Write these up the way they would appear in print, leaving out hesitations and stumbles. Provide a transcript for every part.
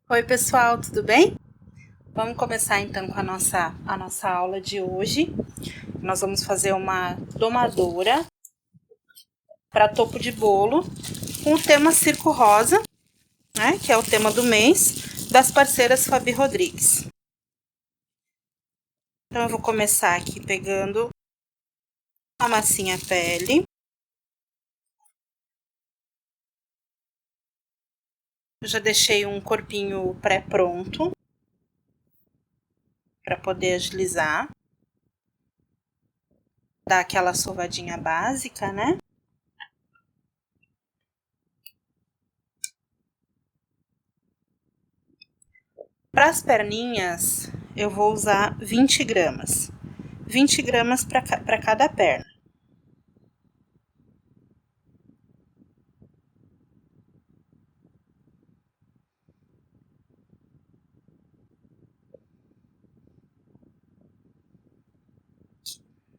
Oi, pessoal, tudo bem? Vamos começar então com a nossa aula de hoje. Nós vamos fazer uma domadora para topo de bolo com o tema Circo Rosa, né, que é o tema do mês, das parceiras Fabi Rodrigues. Então, eu vou começar aqui pegando a massinha pele. Eu já deixei um corpinho pré-pronto para poder agilizar. Dar aquela sovadinha básica, né? Para as perninhas, eu vou usar 20 gramas. 20 gramas para cada perna.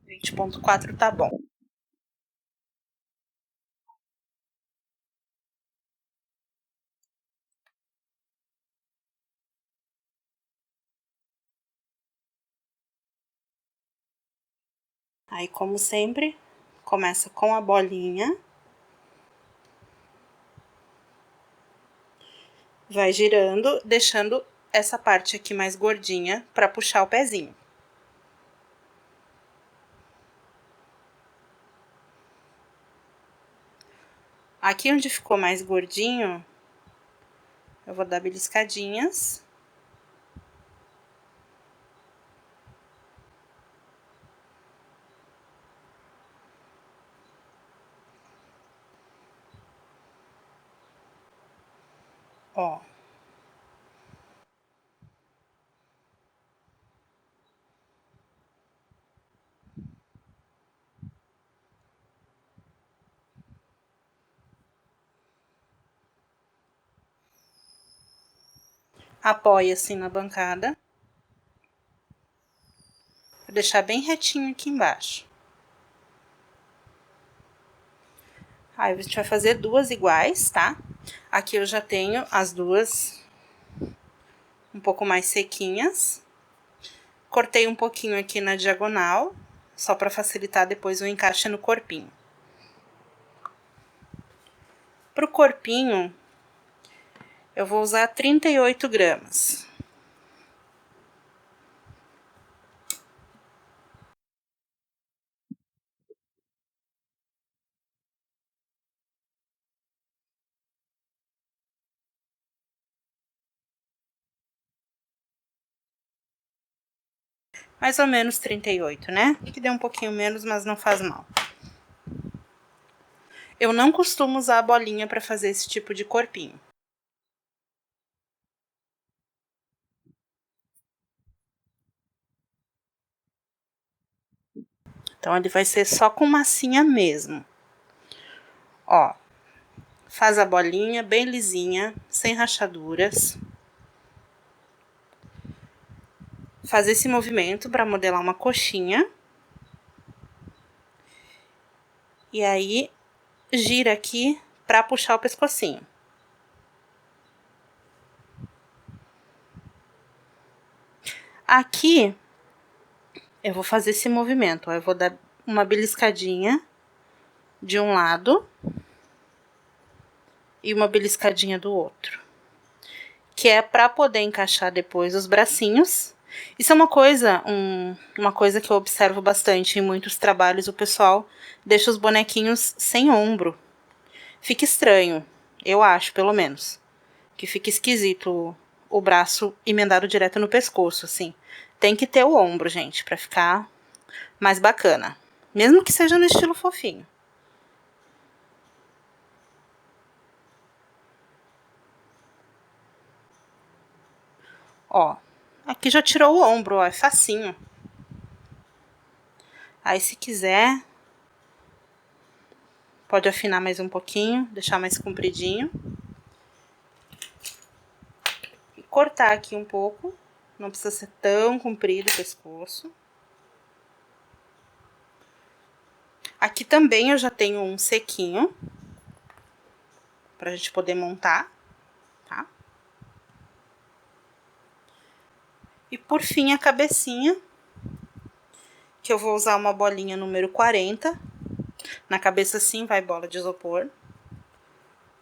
Vinte ponto quatro tá bom. Aí, como sempre, começa com a bolinha. Vai girando, deixando essa parte aqui mais gordinha para puxar o pezinho. Aqui onde ficou mais gordinho, eu vou dar beliscadinhas. Ó. Apoia assim na bancada. Vou deixar bem retinho aqui embaixo. Aí a gente vai fazer duas iguais, tá? Aqui eu já tenho as duas um pouco mais sequinhas. Cortei um pouquinho aqui na diagonal, só para facilitar depois o encaixe no corpinho. Pro corpinho, eu vou usar 38 gramas. Mais ou menos 38, né? Que deu um pouquinho menos, mas não faz mal. Eu não costumo usar a bolinha para fazer esse tipo de corpinho. Então, ele vai ser só com massinha mesmo. Ó, faz a bolinha bem lisinha, sem rachaduras. Faz esse movimento para modelar uma coxinha. E aí, gira aqui para puxar o pescocinho. Aqui, eu vou fazer esse movimento. Ó, eu vou dar uma beliscadinha de um lado e uma beliscadinha do outro. Que é para poder encaixar depois os bracinhos. Isso é uma coisa que eu observo bastante em muitos trabalhos, o pessoal deixa os bonequinhos sem ombro. Fica estranho, eu acho, pelo menos. Que fica esquisito o braço emendado direto no pescoço, assim. Tem que ter o ombro, gente, pra ficar mais bacana. Mesmo que seja no estilo fofinho. Ó, aqui já tirou o ombro, ó, é facinho. Aí, se quiser, pode afinar mais um pouquinho, deixar mais compridinho. E cortar aqui um pouco. Não precisa ser tão comprido o pescoço. Aqui também eu já tenho um sequinho, pra gente poder montar, tá? E por fim a cabecinha, que eu vou usar uma bolinha número 40. Na cabeça sim vai bola de isopor.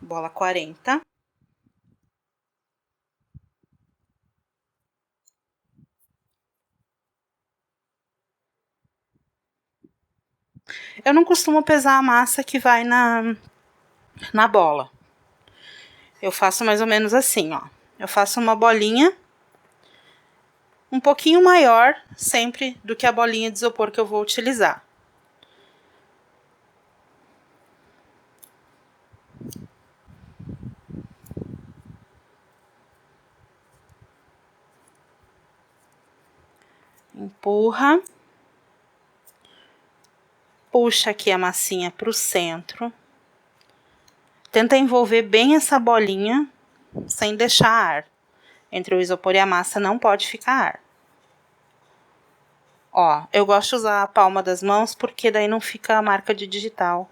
Bola 40. Eu não costumo pesar a massa que vai na bola. Eu faço mais ou menos assim, ó. Eu faço uma bolinha um pouquinho maior sempre do que a bolinha de isopor que eu vou utilizar. Empurra. Puxa aqui a massinha para o centro. Tenta envolver bem essa bolinha sem deixar ar. Entre o isopor e a massa não pode ficar ar. Ó, eu gosto de usar a palma das mãos porque daí não fica a marca de digital.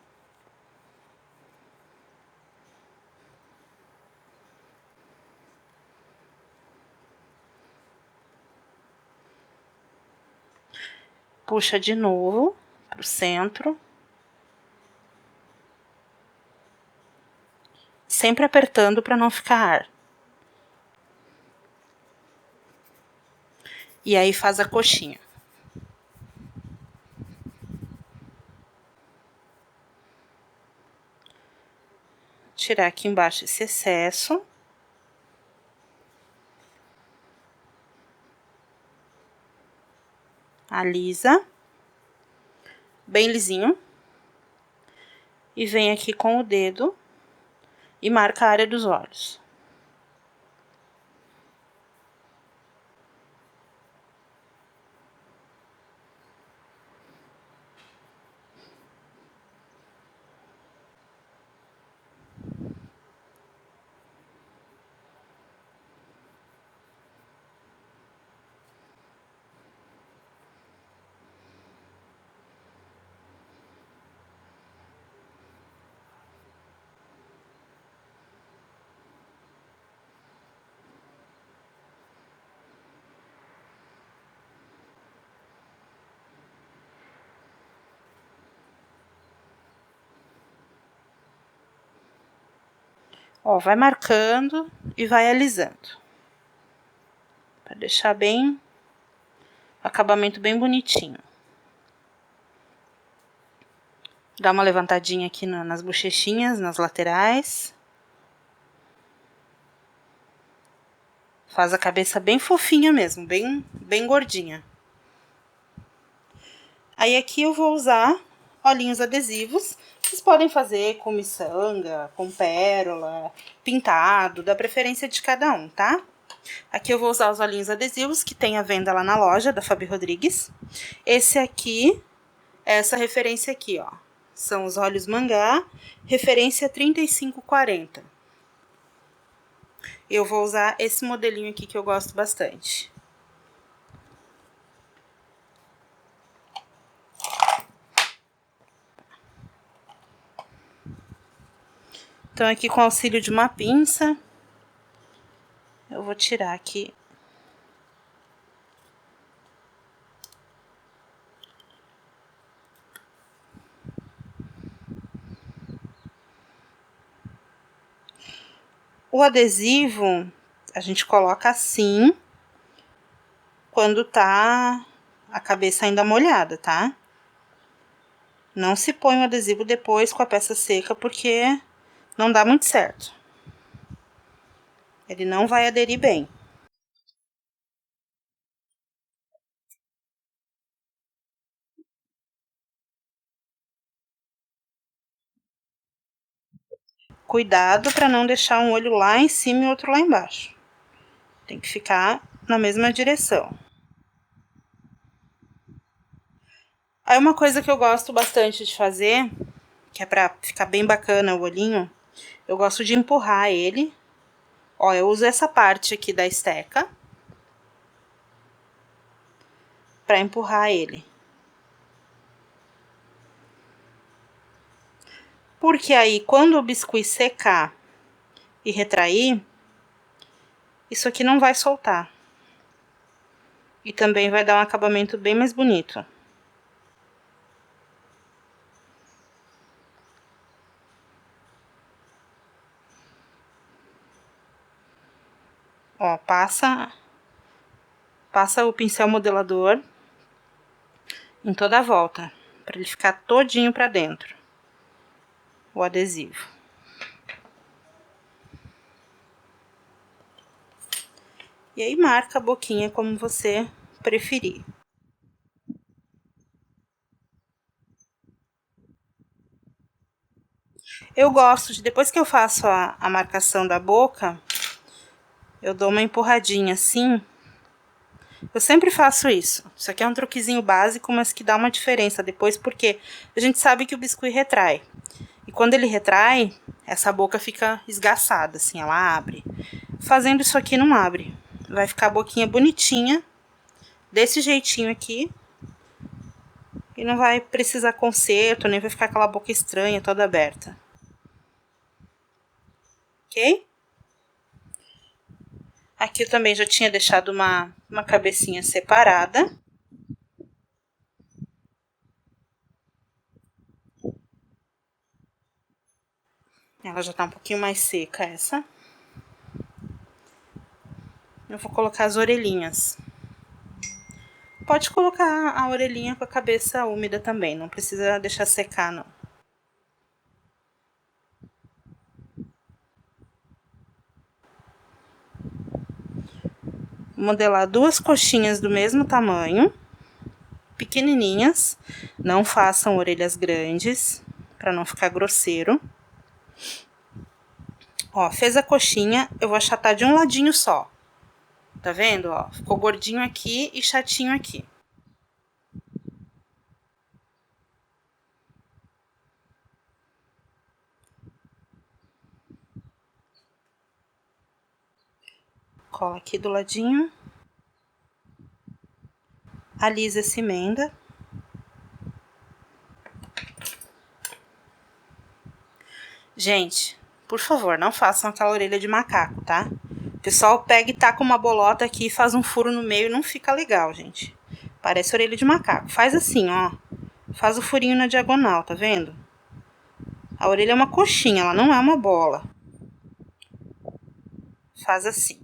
Puxa de novo para o centro. Sempre apertando para não ficar ar. E aí faz a coxinha. Tirar aqui embaixo esse excesso. Alisa. Bem lisinho. E vem aqui com o dedo e marca a área dos olhos. Ó, vai marcando e vai alisando. Para deixar bem, acabamento bem bonitinho. Dá uma levantadinha aqui nas bochechinhas, nas laterais. Faz a cabeça bem fofinha mesmo, bem gordinha. Aí aqui eu vou usar olhinhos adesivos. Vocês podem fazer com miçanga, com pérola, pintado, da preferência de cada um, tá? Aqui eu vou usar os olhinhos adesivos que tem à venda lá na loja da Fabi Rodrigues. Esse aqui, essa referência aqui, ó. São os olhos mangá, referência 3540. Eu vou usar esse modelinho aqui que eu gosto bastante. Então, aqui com o auxílio de uma pinça, eu vou tirar aqui. O adesivo, a gente coloca assim, quando tá a cabeça ainda molhada, tá? Não se põe o adesivo depois com a peça seca, porque não dá muito certo. Ele não vai aderir bem. Cuidado para não deixar um olho lá em cima e outro lá embaixo. Tem que ficar na mesma direção. Aí uma coisa que eu gosto bastante de fazer, que é pra ficar bem bacana o olhinho, eu gosto de empurrar ele. Ó, eu uso essa parte aqui da esteca pra empurrar ele. Porque aí, quando o biscuit secar e retrair, isso aqui não vai soltar. E também vai dar um acabamento bem mais bonito. Ó, passa o pincel modelador em toda a volta, para ele ficar todinho para dentro, o adesivo. E aí marca a boquinha como você preferir. Eu gosto de, depois que eu faço a marcação da boca, eu dou uma empurradinha assim. Eu sempre faço isso. Isso aqui é um truquezinho básico, mas que dá uma diferença depois, porque a gente sabe que o biscuit retrai. E quando ele retrai, essa boca fica esgaçada, assim, ela abre. Fazendo isso aqui não abre. Vai ficar a boquinha bonitinha, desse jeitinho aqui. E não vai precisar conserto, nem vai ficar aquela boca estranha, toda aberta. Ok? Aqui eu também já tinha deixado uma cabecinha separada. Ela já tá um pouquinho mais seca, essa. Eu vou colocar as orelhinhas. Pode colocar a orelhinha com a cabeça úmida também, não precisa deixar secar, não. Vou modelar duas coxinhas do mesmo tamanho, pequenininhas. Não façam orelhas grandes, para não ficar grosseiro. Ó, fez a coxinha, eu vou achatar de um ladinho só. Tá vendo, ó? Ficou gordinho aqui e chatinho aqui. Cola aqui do ladinho. Alisa essa emenda. Gente, por favor, não façam aquela orelha de macaco, tá? O pessoal pega e taca uma bolota aqui e faz um furo no meio e não fica legal, gente. Parece orelha de macaco. Faz assim, ó. Faz o furinho na diagonal, tá vendo? A orelha é uma coxinha, ela não é uma bola. Faz assim.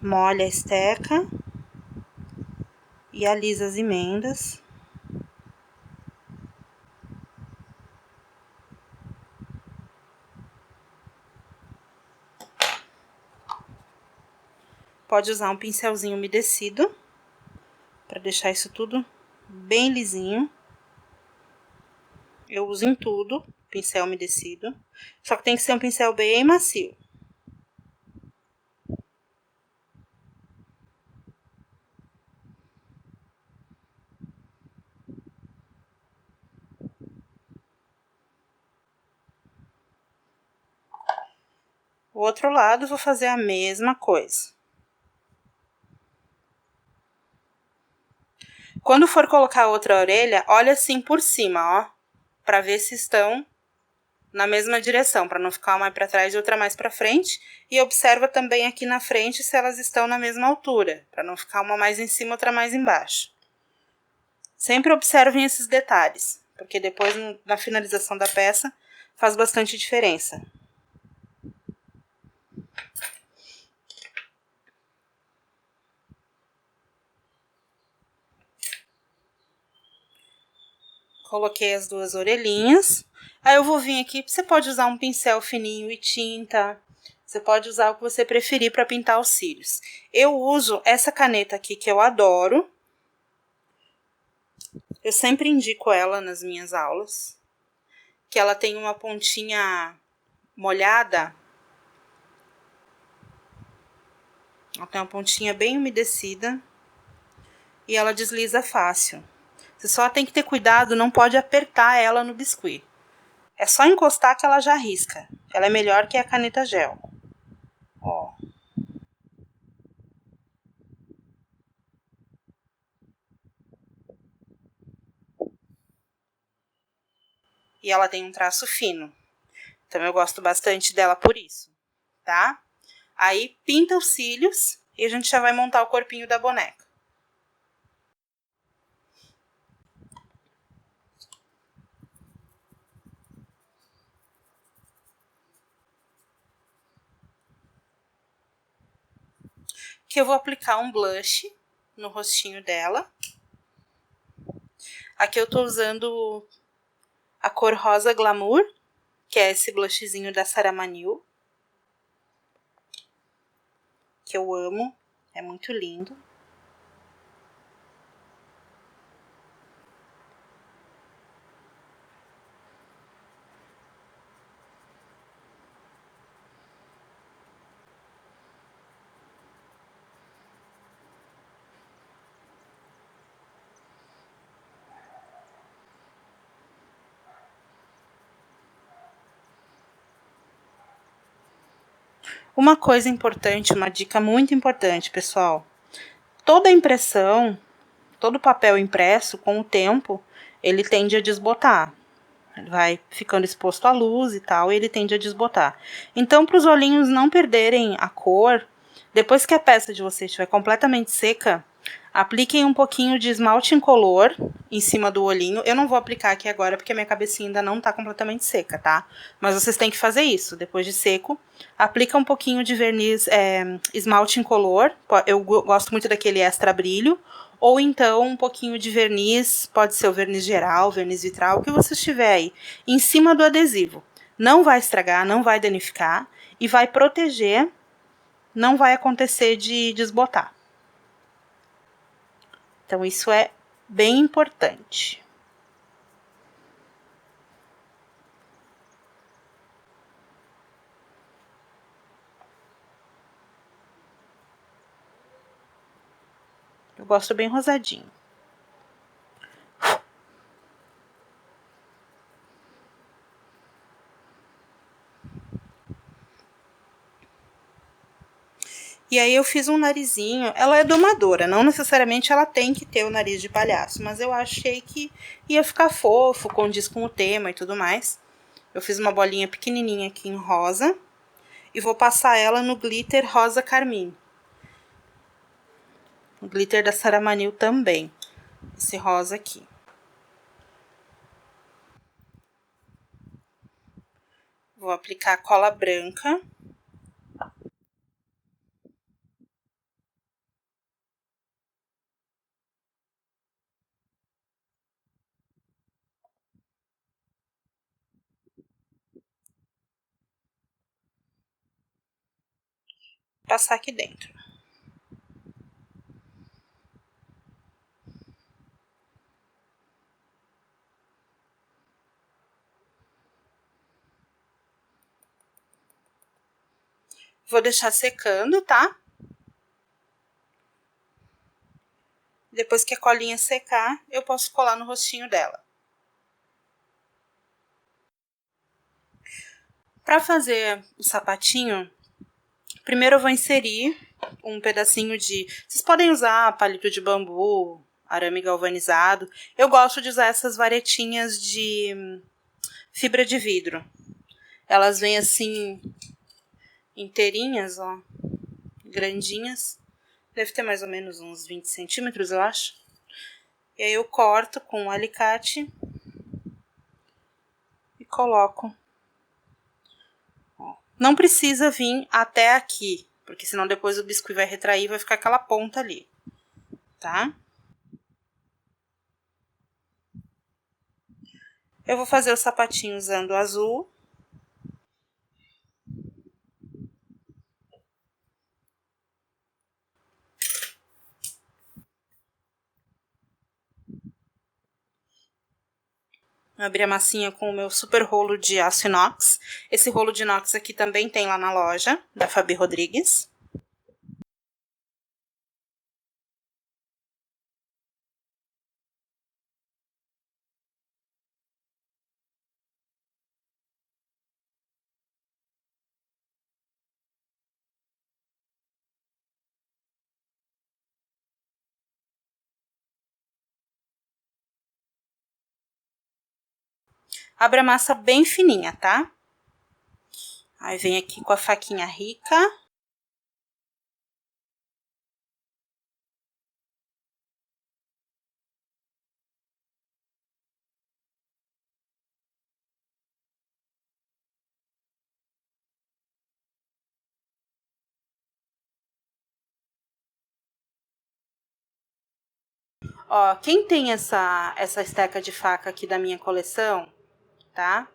Molha a esteca e alisa as emendas. Pode usar um pincelzinho umedecido para deixar isso tudo bem lisinho. Eu uso em tudo, pincel umedecido. Só que tem que ser um pincel bem macio. O outro lado, vou fazer a mesma coisa. Quando for colocar a outra orelha, olha assim por cima, ó. Pra ver se estão na mesma direção, para não ficar uma mais para trás e outra mais para frente. E observa também aqui na frente se elas estão na mesma altura, para não ficar uma mais em cima, outra mais embaixo. Sempre observem esses detalhes, porque depois na finalização da peça faz bastante diferença. Coloquei as duas orelhinhas. Aí eu vou vir aqui, você pode usar um pincel fininho e tinta. Você pode usar o que você preferir para pintar os cílios. Eu uso essa caneta aqui que eu adoro. Eu sempre indico ela nas minhas aulas. Que ela tem uma pontinha molhada. Ela tem uma pontinha bem umedecida. E ela desliza fácil. Você só tem que ter cuidado, não pode apertar ela no biscuit. É só encostar que ela já risca. Ela é melhor que a caneta gel. Ó. e ela tem um traço fino. Então eu gosto bastante dela por isso, tá? Aí pinta os cílios e a gente já vai montar o corpinho da boneca. Que eu vou aplicar um blush no rostinho dela. Aqui eu tô usando a cor Rosa Glamour, que é esse blushzinho da Sarah Manil, que eu amo, é muito lindo. Uma coisa importante, uma dica muito importante, pessoal. Toda impressão, todo papel impresso, com o tempo, ele tende a desbotar. Ele vai ficando exposto à luz e tal, e ele tende a desbotar. Então, para os olhinhos não perderem a cor, depois que a peça de vocês estiver completamente seca, apliquem um pouquinho de esmalte incolor em cima do olhinho. Eu não vou aplicar aqui agora porque a minha cabecinha ainda não está completamente seca, tá? Mas vocês têm que fazer isso. Depois de seco, aplica um pouquinho de verniz, esmalte incolor. Eu gosto muito daquele extra brilho. Ou então um pouquinho de verniz, pode ser o verniz geral, verniz vitral, o que você tiver aí, em cima do adesivo. Não vai estragar, não vai danificar e vai proteger, não vai acontecer de desbotar. Então isso é bem importante. Eu gosto bem rosadinho. E aí eu fiz um narizinho, ela é domadora, não necessariamente ela tem que ter o nariz de palhaço, mas eu achei que ia ficar fofo, condiz com o tema e tudo mais. Eu fiz uma bolinha pequenininha aqui em rosa e vou passar ela no glitter rosa carmim. O glitter da Sarah Manil também, esse rosa aqui. Vou aplicar cola branca. Passar aqui dentro. Vou deixar secando, tá? Depois que a colinha secar, eu posso colar no rostinho dela. Para fazer o sapatinho, primeiro eu vou inserir um pedacinho de... Vocês podem usar palito de bambu, arame galvanizado. Eu gosto de usar essas varetinhas de fibra de vidro. Elas vêm assim, inteirinhas, ó, grandinhas. Deve ter mais ou menos uns 20 centímetros, eu acho. E aí eu corto com um alicate e coloco. Ó. Não precisa vir até aqui, porque senão depois o biscuit vai retrair e vai ficar aquela ponta ali, tá? Eu vou fazer o sapatinho usando o azul. Eu abri a massinha com o meu super rolo de aço inox. Esse rolo de inox aqui também tem lá na loja, da Fabi Rodrigues. Abre a massa bem fininha, tá? Aí vem aqui com a faquinha rica. Ó, quem tem essa esteca de faca aqui da minha coleção, tá?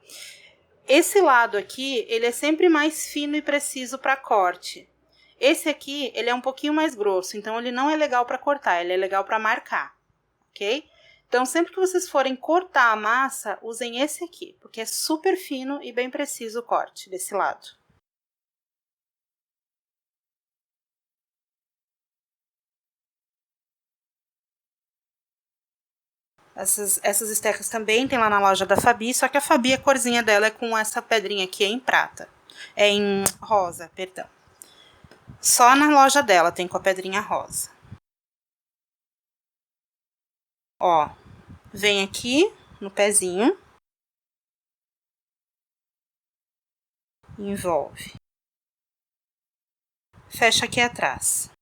Esse lado aqui, ele é sempre mais fino e preciso para corte. Esse aqui, ele é um pouquinho mais grosso, então ele não é legal para cortar, ele é legal para marcar, ok? Então, sempre que vocês forem cortar a massa, usem esse aqui, porque é super fino e bem preciso o corte desse lado. Essas estecas também tem lá na loja da Fabi, só que a Fabi, a corzinha dela é com essa pedrinha aqui, é em prata. É em rosa, perdão. Só na loja dela tem com a pedrinha rosa. Ó, vem aqui no pezinho. Envolve. Fecha aqui atrás.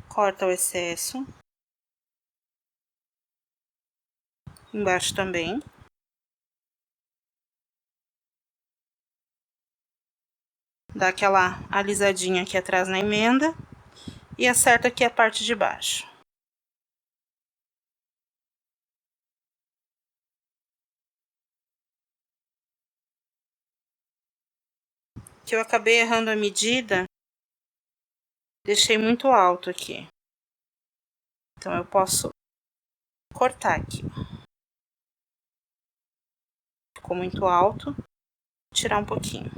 Corta o excesso. Embaixo também. Dá aquela alisadinha aqui atrás na emenda. E acerta aqui a parte de baixo. Que eu acabei errando a medida. Deixei muito alto aqui. Então, eu posso cortar aqui. Ficou muito alto. Tirar um pouquinho.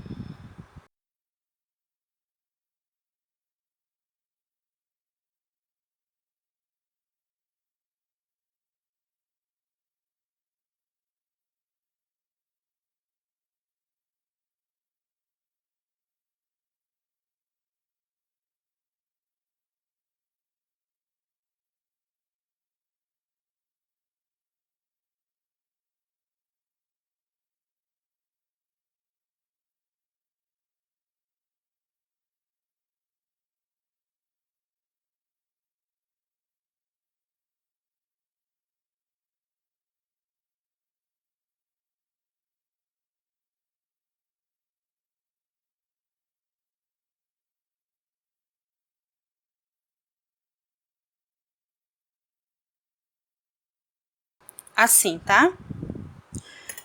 Assim, tá?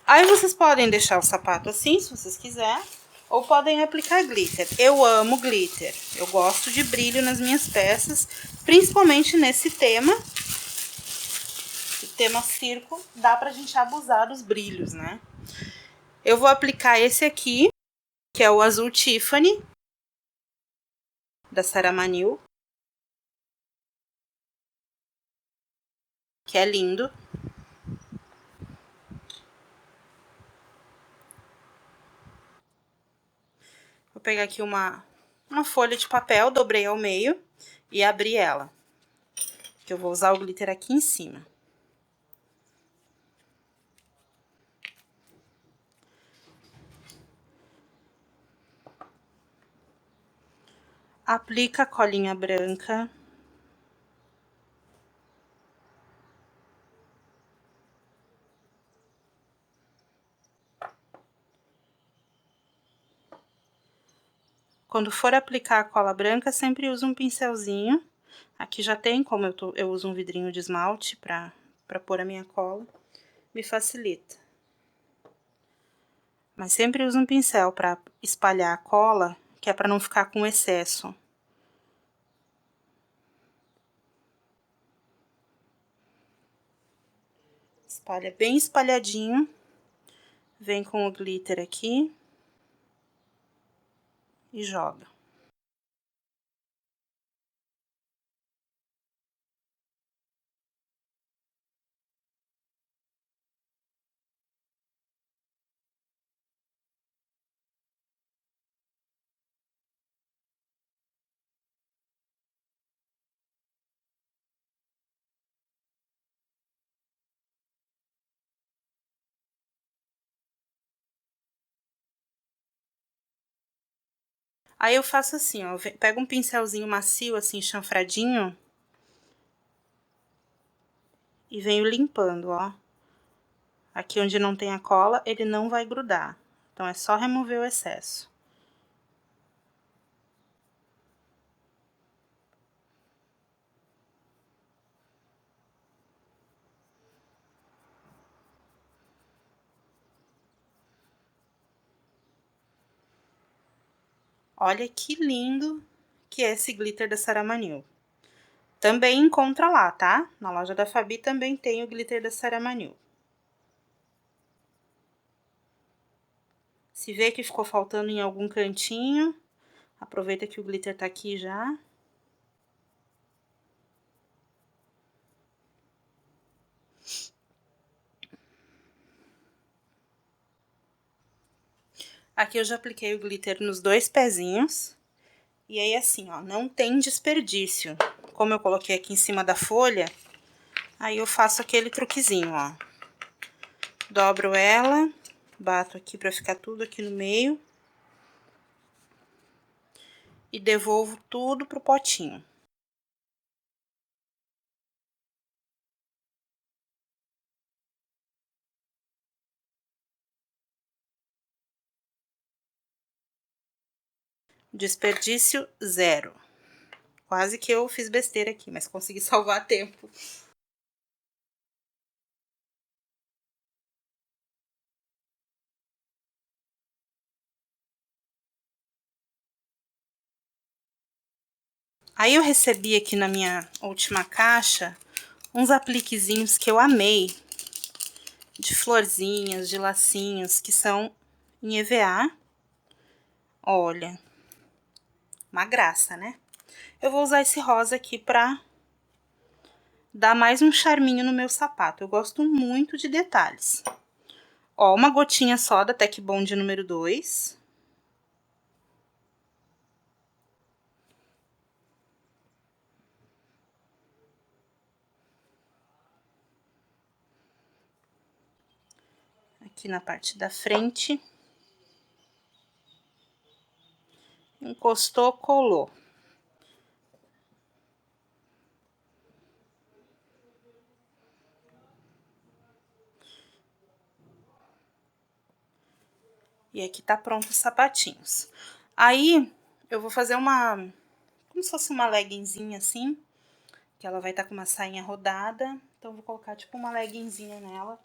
Aí vocês podem deixar o sapato assim, se vocês quiserem, ou podem aplicar glitter. Eu amo glitter. Eu gosto de brilho nas minhas peças, principalmente nesse tema. O tema circo, dá pra gente abusar dos brilhos, né? Eu vou aplicar esse aqui, que é o azul Tiffany, da Sarah Manil, que é lindo. Vou pegar aqui uma folha de papel, dobrei ao meio e abri ela. Que eu vou usar o glitter aqui em cima. Aplica a colinha branca. Quando for aplicar a cola branca, sempre usa um pincelzinho. Aqui já tem, como eu uso um vidrinho de esmalte pra pôr a minha cola. Me facilita. Mas sempre usa um pincel pra espalhar a cola, que é pra não ficar com excesso. Espalha bem espalhadinho. Vem com o glitter aqui. E joga. Aí eu faço assim, ó, pego um pincelzinho macio, assim, chanfradinho, e venho limpando, ó. Aqui onde não tem a cola, ele não vai grudar. Então, é só remover o excesso. Olha que lindo que é esse glitter da Saramanil. Também encontra lá, tá? Na loja da Fabi também tem o glitter da Saramanil. Se vê que ficou faltando em algum cantinho, aproveita que o glitter tá aqui já. Aqui eu já apliquei o glitter nos 2 pezinhos. E aí, assim, ó, não tem desperdício. Como eu coloquei aqui em cima da folha, aí eu faço aquele truquezinho, ó. Dobro ela, bato aqui pra ficar tudo aqui no meio. E devolvo tudo pro potinho. Desperdício zero. Quase que eu fiz besteira aqui, mas consegui salvar tempo. Aí eu recebi aqui na minha última caixa uns apliquezinhos que eu amei. De florzinhas, de lacinhos, que são em EVA. Olha, uma graça, né? Eu vou usar esse rosa aqui pra dar mais um charminho no meu sapato. Eu gosto muito de detalhes. Ó, uma gotinha só da Tech Bond número 2. Aqui na parte da frente. Encostou, colou. E aqui tá pronto os sapatinhos. Aí, eu vou fazer uma... como se fosse uma leggingzinha assim. Que ela vai estar com uma sainha rodada. Então, eu vou colocar tipo uma leggingzinha nela.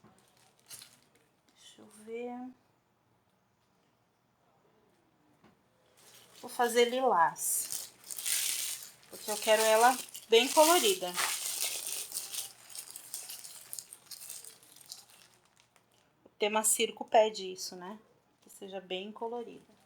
Deixa eu ver... Vou fazer lilás. Porque eu quero ela bem colorida. O tema circo pede isso, né? Que seja bem colorida.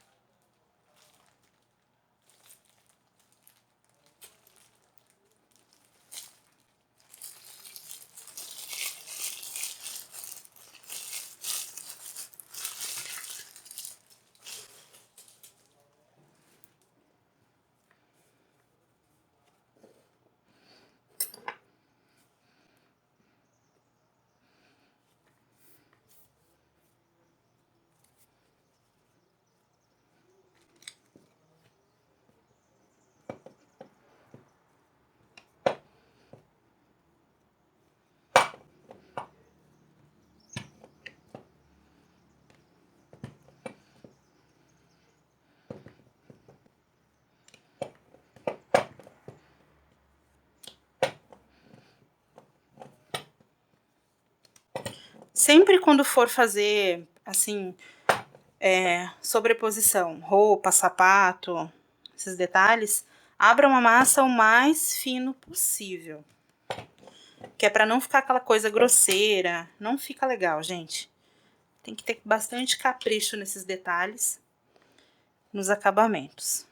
Sempre quando for fazer, assim, sobreposição, roupa, sapato, esses detalhes, abra uma massa o mais fino possível. Que é pra não ficar aquela coisa grosseira. Não fica legal, gente. Tem que ter bastante capricho nesses detalhes, nos acabamentos.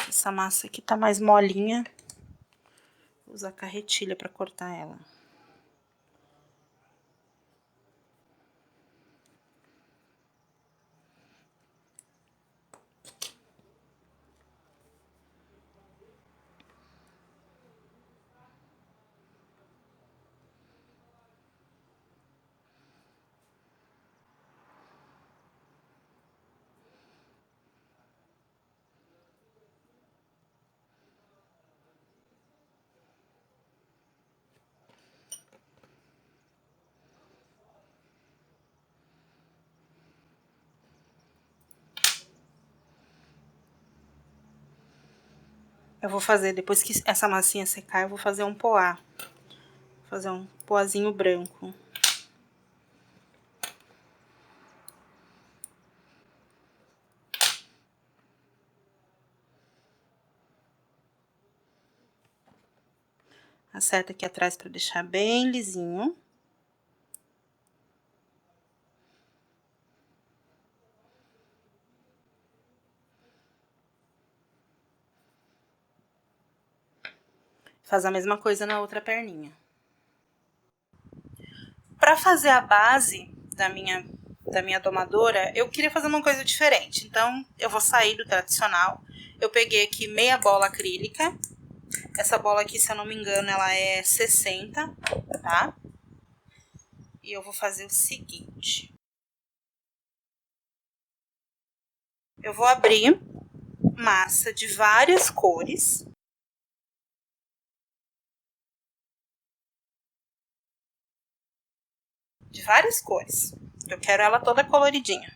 Essa massa aqui tá mais molinha. Vou usar carretilha pra cortar ela. Eu vou fazer, depois que essa massinha secar, eu vou fazer um poá. Vou fazer um poazinho branco. Acerta aqui atrás para deixar bem lisinho. Faz a mesma coisa na outra perninha. Para fazer a base da minha domadora, eu queria fazer uma coisa diferente. Então, eu vou sair do tradicional. Eu peguei aqui meia bola acrílica. Essa bola aqui, se eu não me engano, ela é 60, tá? E eu vou fazer o seguinte. Eu vou abrir massa de várias cores. De várias cores. Eu quero ela toda coloridinha.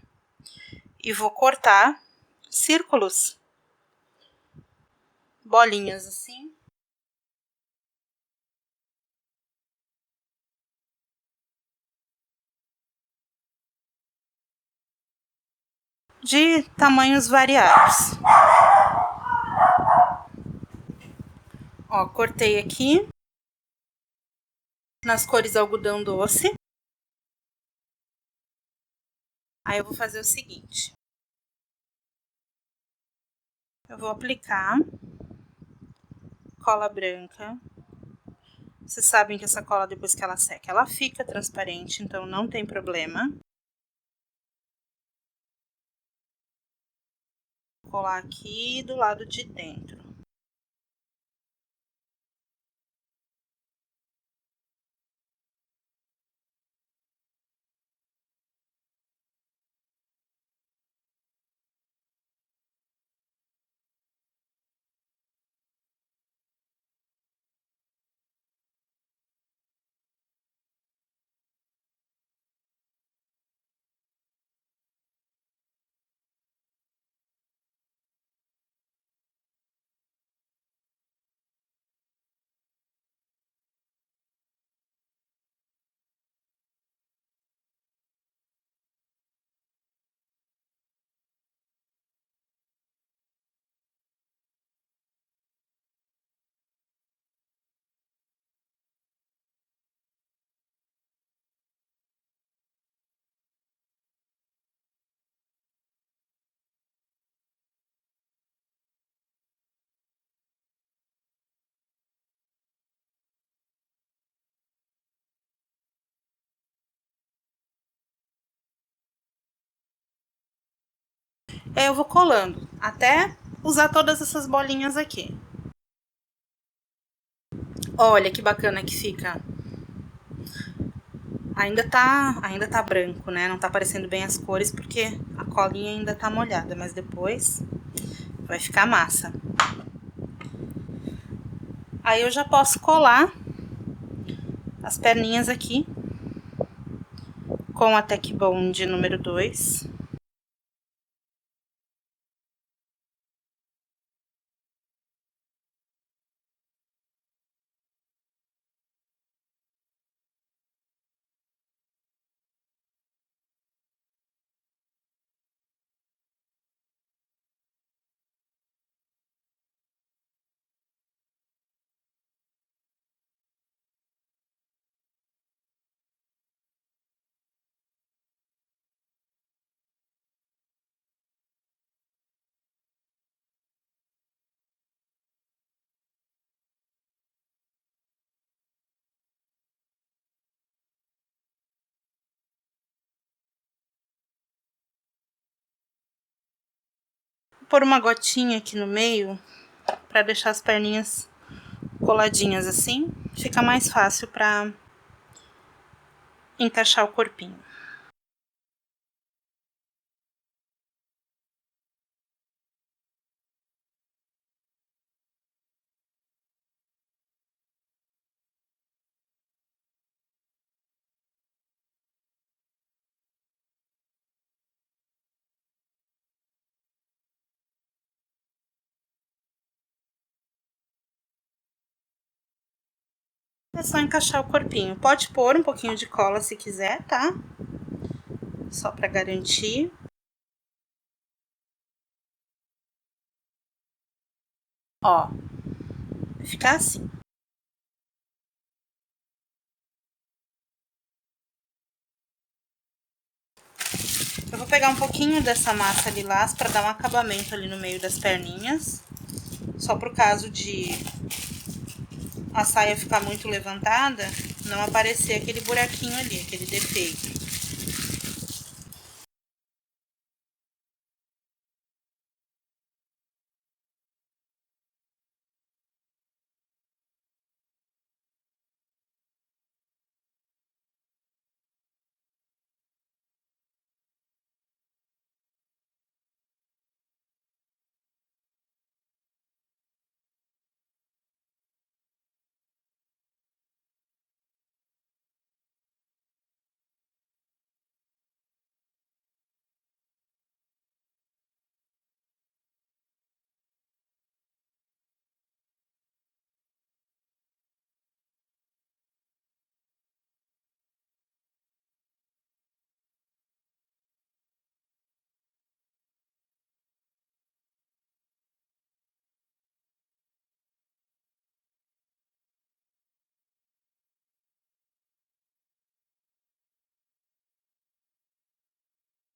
E vou cortar círculos. Bolinhas assim. De tamanhos variados. Ó, cortei aqui. Nas cores algodão doce. Aí eu vou fazer o seguinte. Eu vou aplicar cola branca. Vocês sabem que essa cola, depois que ela seca, ela fica transparente, então não tem problema. Vou colar aqui do lado de dentro. Eu vou colando até usar todas essas bolinhas aqui. Olha que bacana que fica. Ainda tá branco, né? Não tá aparecendo bem as cores porque a colinha ainda tá molhada, mas depois vai ficar massa. Aí eu já posso colar as perninhas aqui com a Tech Bond número 2. Vou pôr uma gotinha aqui no meio para deixar as perninhas coladinhas assim. Fica mais fácil para encaixar o corpinho. só encaixar o corpinho. Pode pôr um pouquinho de cola se quiser, tá? Só pra garantir. Ó, vai ficar assim. Eu vou pegar um pouquinho dessa massa lilás pra dar um acabamento ali no meio das perninhas. Só pro caso de a saia ficar muito levantada, não aparecer aquele buraquinho ali, aquele defeito.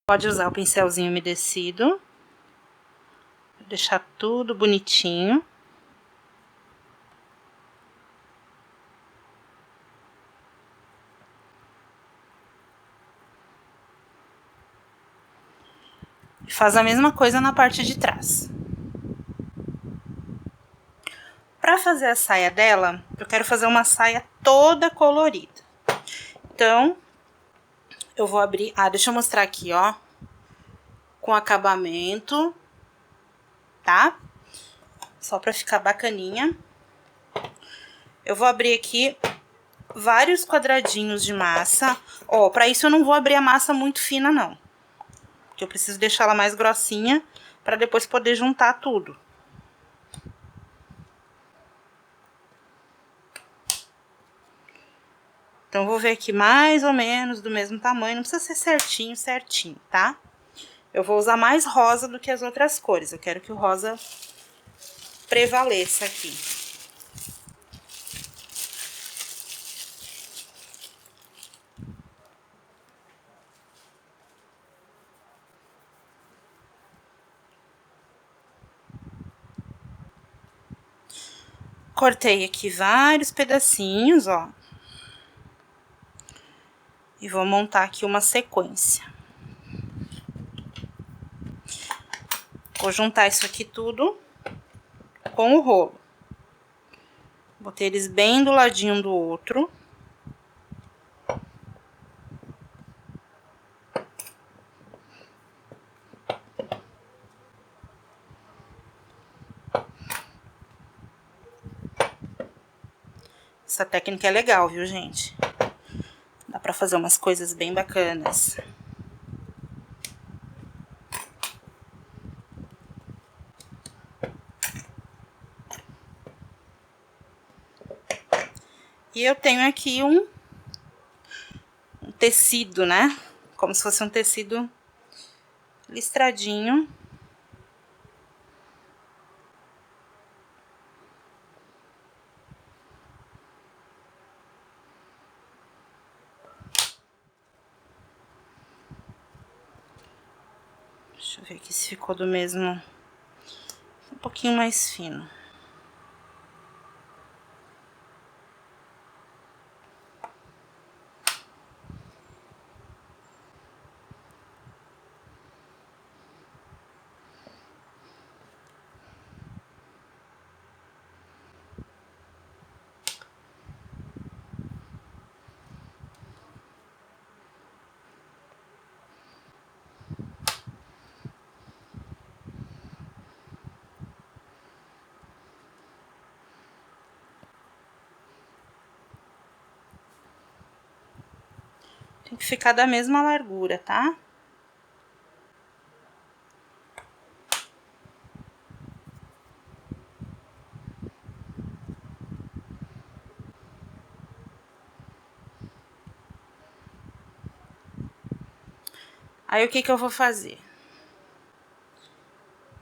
Pode usar o pincelzinho umedecido. Deixar tudo bonitinho. E faz a mesma coisa na parte de trás. Pra fazer a saia dela, eu quero fazer uma saia toda colorida. Então, eu vou abrir... Ah, deixa eu mostrar aqui, ó. Com acabamento, tá? Só pra ficar bacaninha. Eu vou abrir aqui vários quadradinhos de massa. Ó, pra isso eu não vou abrir a massa muito fina, não. Porque eu preciso deixar ela mais grossinha pra depois poder juntar tudo. Então, eu vou ver aqui mais ou menos do mesmo tamanho. Não precisa ser certinho, certinho, tá? Eu vou usar mais rosa do que as outras cores. Eu quero que o rosa prevaleça aqui. Cortei aqui vários pedacinhos, ó. E vou montar aqui uma sequência. Vou juntar isso aqui tudo com o rolo. Botei eles bem do ladinho um do outro. Essa técnica é legal, viu, gente? Dá pra fazer umas coisas bem bacanas. E eu tenho aqui um tecido, né? Como se fosse um tecido listradinho. Deixa eu ver aqui se ficou do mesmo... Um pouquinho mais fino. Tem que ficar da mesma largura, tá? Aí, o que que eu vou fazer?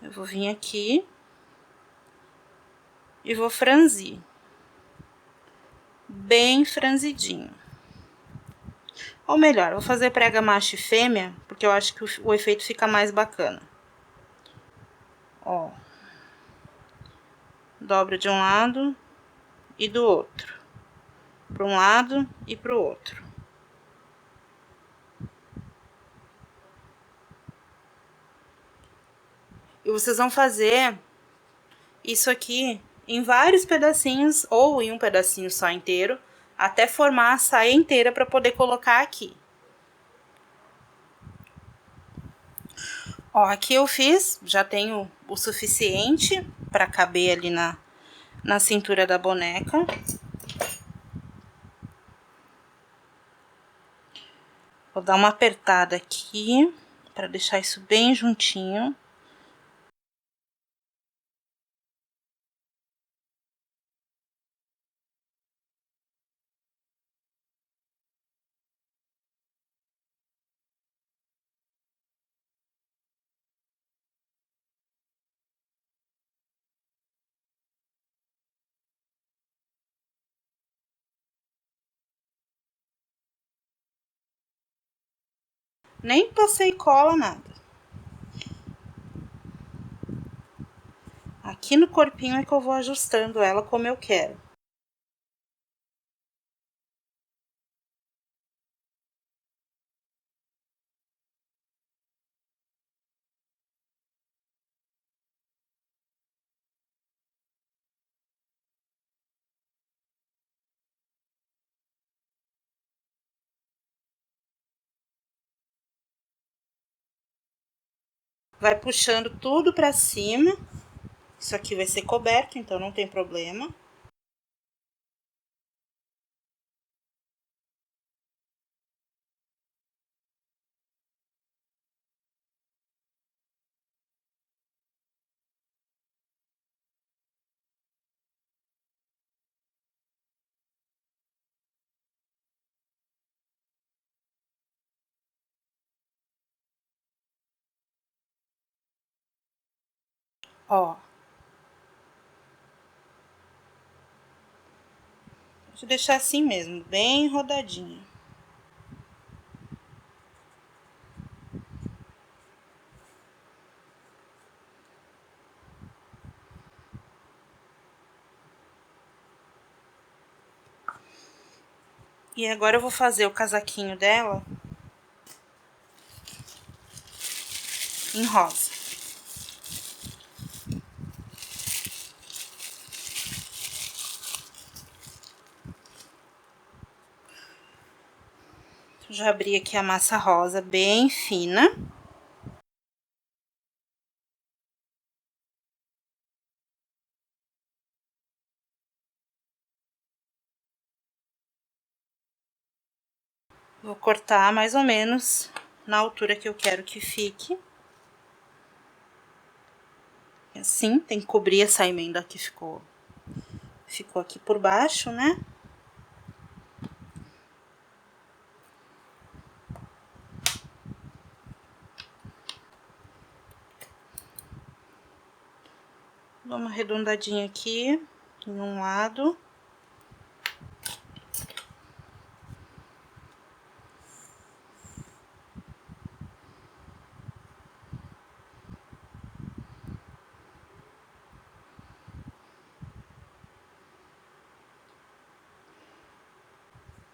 Eu vou vir aqui e vou franzir. Bem franzidinho. Ou melhor, vou fazer prega macho e fêmea, porque eu acho que o efeito fica mais bacana. Ó. Dobra de um lado e do outro. Para um lado e para o outro. E vocês vão fazer isso aqui em vários pedacinhos ou em um pedacinho só inteiro, até formar a saia inteira para poder colocar aqui. Ó, aqui eu fiz, já tenho o suficiente para caber ali na cintura da boneca. Vou dar uma apertada aqui para deixar isso bem juntinho. Nem passei cola, nada. Aqui no corpinho é que eu vou ajustando ela como eu quero. Vai puxando tudo pra cima. Isso aqui vai ser coberto, então não tem problema. Ó. Vou deixar assim mesmo, bem rodadinho. E agora eu vou fazer o casaquinho dela em rosa. Já abri aqui a massa rosa bem fina. Vou cortar mais ou menos na altura que eu quero que fique. Assim, tem que cobrir essa emenda que ficou aqui por baixo, né? Dou uma arredondadinha aqui, em um lado.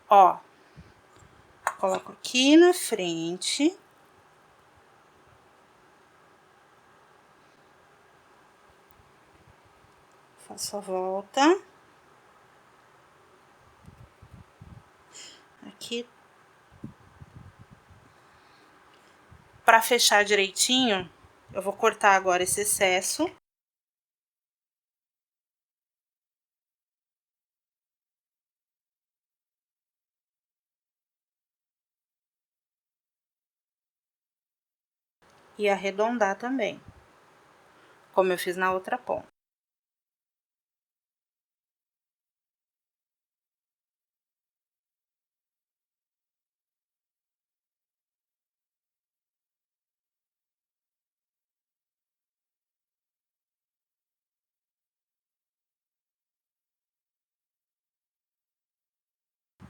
Ó, coloco aqui na frente. Faço a volta. Aqui. Pra fechar direitinho, eu vou cortar agora esse excesso. E arredondar também, como eu fiz na outra ponta.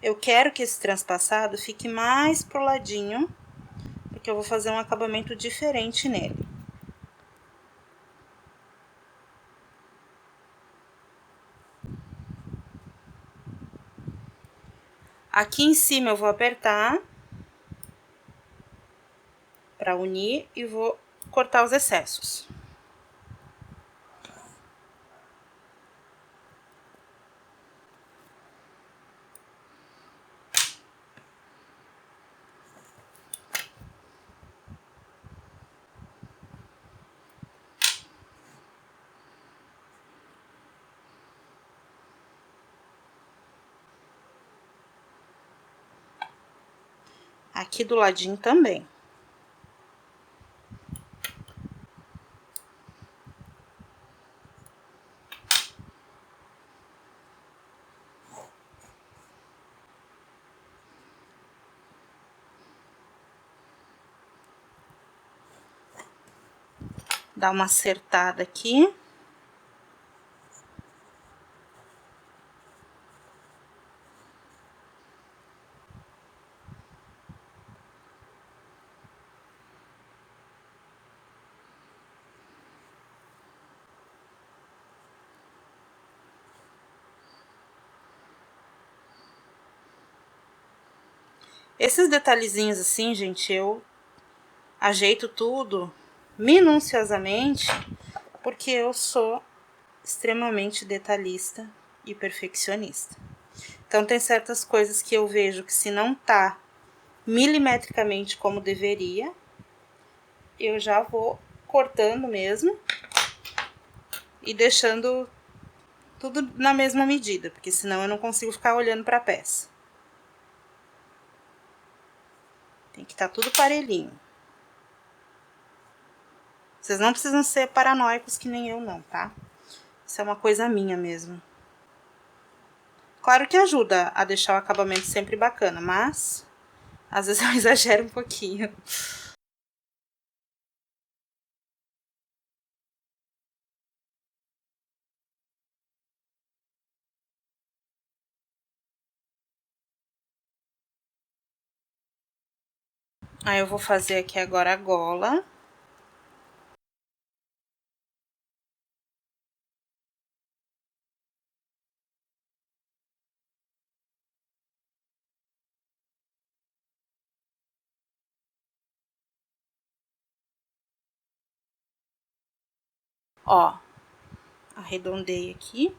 Eu quero que esse transpassado fique mais pro ladinho, porque eu vou fazer um acabamento diferente nele. Aqui em cima eu vou apertar para unir e vou cortar os excessos. Aqui do ladinho também. Dá uma acertada aqui. Esses detalhezinhos assim, gente, eu ajeito tudo minuciosamente, porque eu sou extremamente detalhista e perfeccionista. Então, tem certas coisas que eu vejo que se não tá milimetricamente como deveria, eu já vou cortando mesmo e deixando tudo na mesma medida, porque senão eu não consigo ficar olhando para a peça. Tem que estar tudo parelhinho. Vocês não precisam ser paranoicos que nem eu não, tá? Isso é uma coisa minha mesmo. Claro que ajuda a deixar o acabamento sempre bacana, mas às vezes eu exagero um pouquinho. Aí eu vou fazer aqui agora a gola. Ó, arredondei aqui.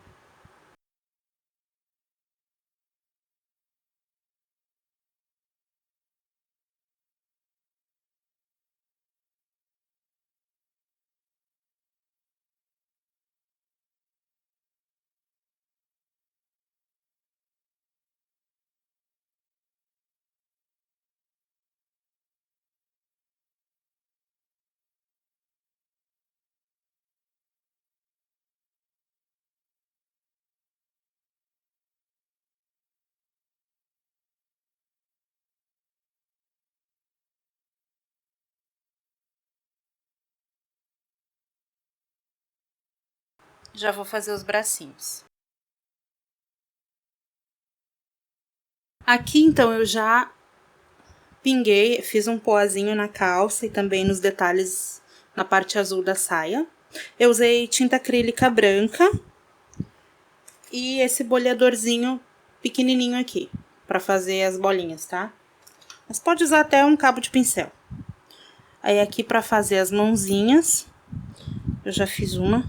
Já vou fazer os bracinhos. Aqui, então, eu já pinguei, fiz um pozinho na calça e também nos detalhes na parte azul da saia. Eu usei tinta acrílica branca e esse boleadorzinho pequenininho aqui, pra fazer as bolinhas, tá? Mas pode usar até um cabo de pincel. Aí aqui pra fazer as mãozinhas, eu já fiz uma.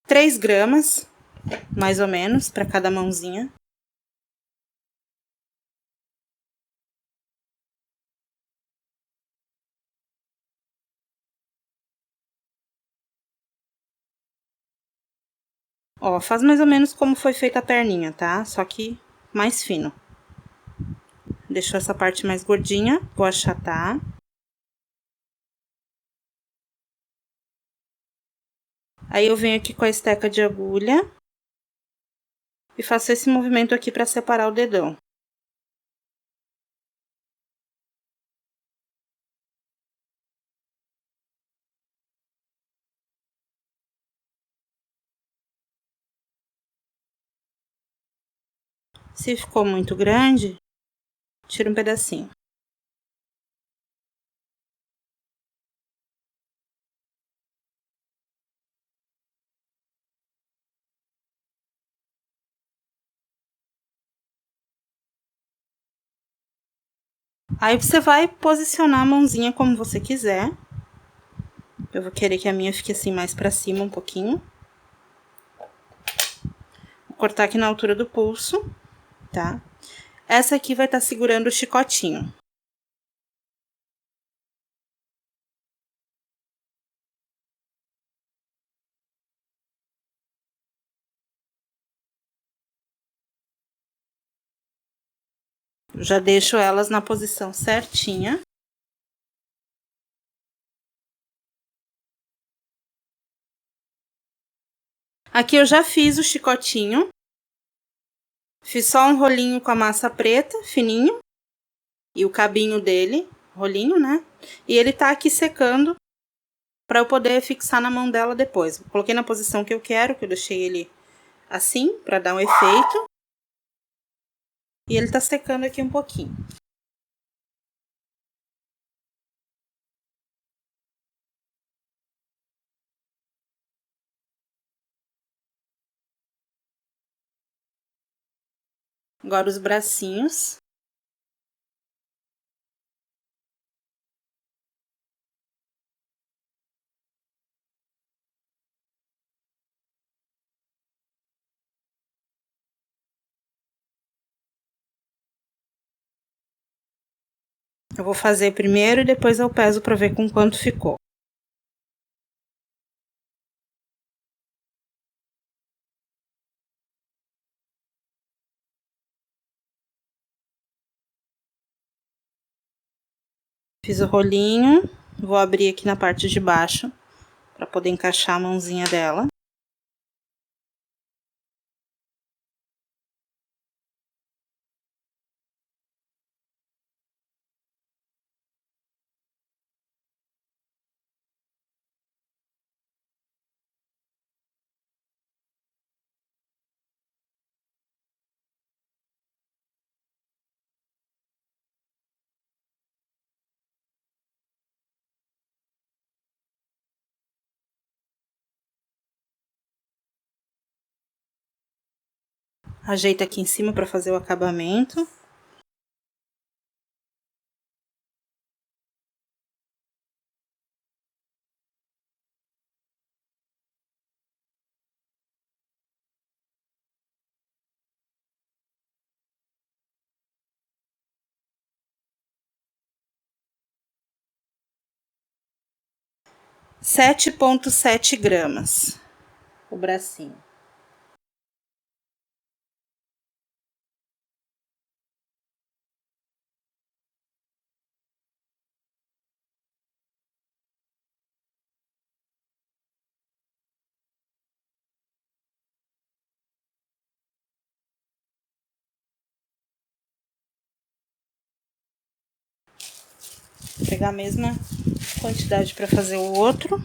Três gramas, mais ou menos, pra cada mãozinha. Ó, faz mais ou menos como foi feita a perninha, tá? Só que mais fino. Deixou essa parte mais gordinha, vou achatar. Aí eu venho aqui com a esteca de agulha e faço esse movimento aqui pra separar o dedão. Se ficou muito grande, tira um pedacinho. Aí você vai posicionar a mãozinha como você quiser. Eu vou querer que a minha fique assim mais pra cima um pouquinho. Vou cortar aqui na altura do pulso, tá? Essa aqui vai estar segurando o chicotinho. Eu já deixo elas na posição certinha. Aqui eu já fiz o chicotinho. Fiz só um rolinho com a massa preta, fininho. E o cabinho dele, rolinho, né? E ele tá aqui secando para eu poder fixar na mão dela depois. Coloquei na posição que eu quero, que eu deixei ele assim, para dar um efeito. E ele tá secando aqui um pouquinho. Agora os bracinhos. Eu vou fazer primeiro e depois eu peso para ver com quanto ficou. Fiz o rolinho, vou abrir aqui na parte de baixo para poder encaixar a mãozinha dela. Ajeita aqui em cima para fazer o acabamento. Sete ponto 7 gramas o bracinho. Vou pegar a mesma quantidade para fazer o outro.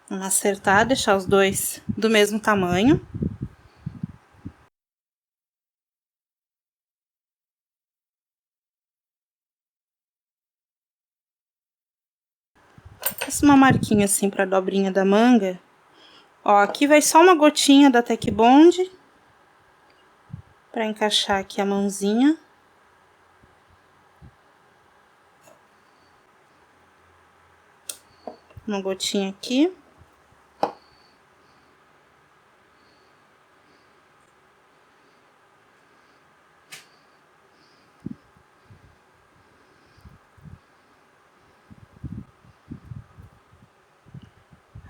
Vamos acertar, deixar os dois do mesmo tamanho. Faço uma marquinha assim para a dobrinha da manga. Ó, aqui vai só uma gotinha da Tec Bond para encaixar aqui a mãozinha. Uma gotinha aqui.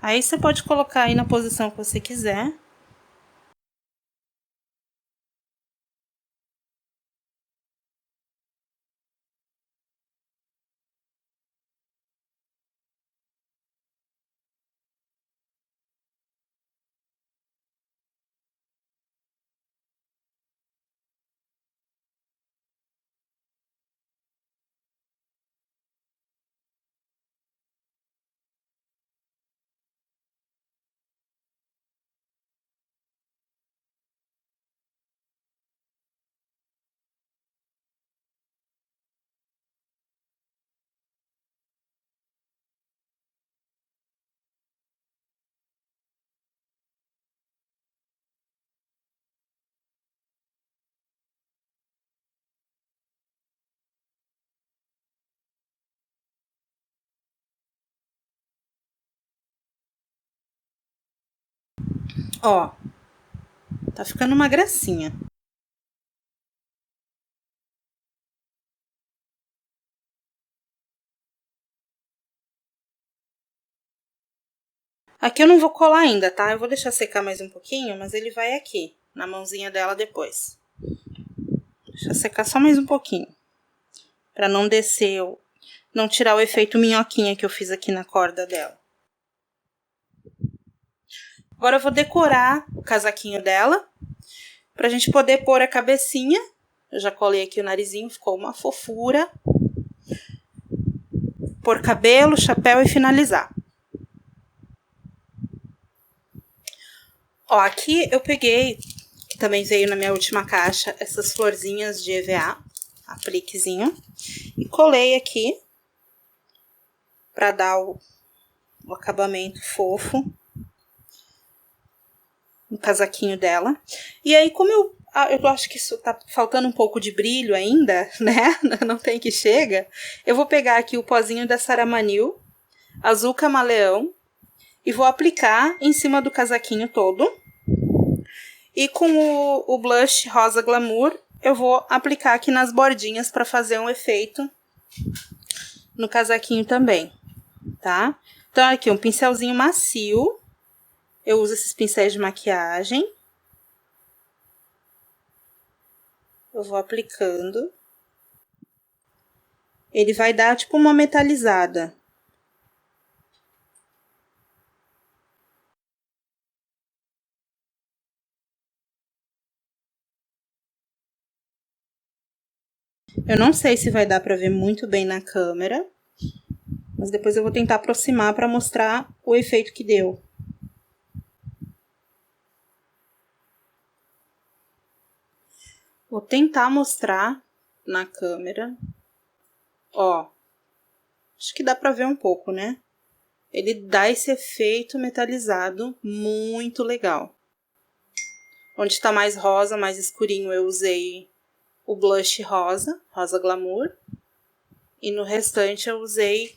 Aí você pode colocar aí na posição que você quiser. Ó, tá ficando uma gracinha. Aqui eu não vou colar ainda, tá? Eu vou deixar secar mais um pouquinho, mas ele vai aqui, na mãozinha dela depois. Deixa secar só mais um pouquinho. Pra não descer, não tirar o efeito minhoquinha que eu fiz aqui na corda dela. Agora eu vou decorar o casaquinho dela, pra gente poder pôr a cabecinha. Eu já colei aqui o narizinho, ficou uma fofura. Pôr cabelo, chapéu e finalizar. Ó, aqui eu peguei, que também veio na minha última caixa, essas florzinhas de EVA, apliquezinho, e colei aqui pra dar o acabamento fofo no casaquinho dela. E aí, como eu acho que isso tá faltando um pouco de brilho ainda, né? Não tem que chega. Eu vou pegar aqui o pozinho da Saramanil, azul camaleão, e vou aplicar em cima do casaquinho todo. E com o blush rosa glamour, eu vou aplicar aqui nas bordinhas para fazer um efeito no casaquinho também, tá? Então, aqui um pincelzinho macio. Eu uso esses pincéis de maquiagem. Eu vou aplicando. Ele vai dar tipo uma metalizada. Eu não sei se vai dar pra ver muito bem na câmera, mas depois eu vou tentar aproximar pra mostrar o efeito que deu. Vou tentar mostrar na câmera. Ó, acho que dá pra ver um pouco, né? Ele dá esse efeito metalizado muito legal. Onde tá mais rosa, mais escurinho, eu usei o blush rosa, rosa glamour. E no restante eu usei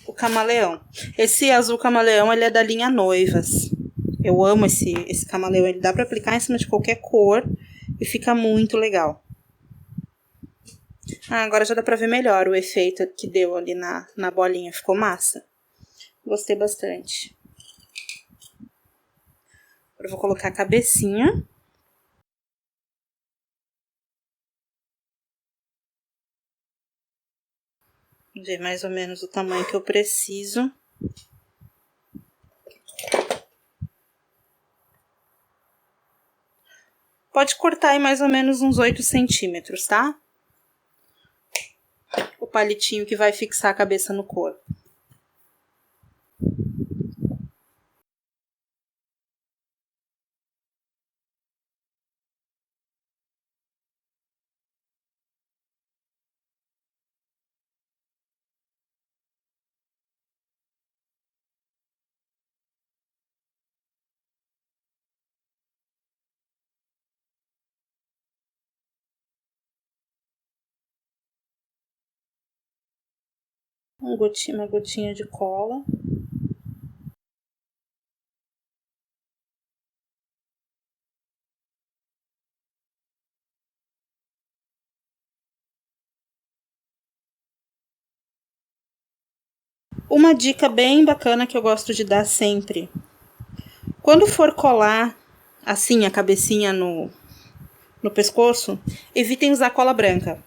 o camaleão. Esse azul camaleão, ele é da linha Noivas. Eu amo esse camaleão, ele dá pra aplicar em cima de qualquer cor e fica muito legal. Ah, agora já dá pra ver melhor o efeito que deu ali na bolinha, ficou massa. Gostei bastante. Agora eu vou colocar a cabecinha. Ver mais ou menos o tamanho que eu preciso. Pode cortar aí mais ou menos uns 8 centímetros, tá? O palitinho que vai fixar a cabeça no corpo. Uma gotinha de cola. Uma dica bem bacana que eu gosto de dar sempre. Quando for colar, assim, a cabecinha no pescoço, evitem usar cola branca.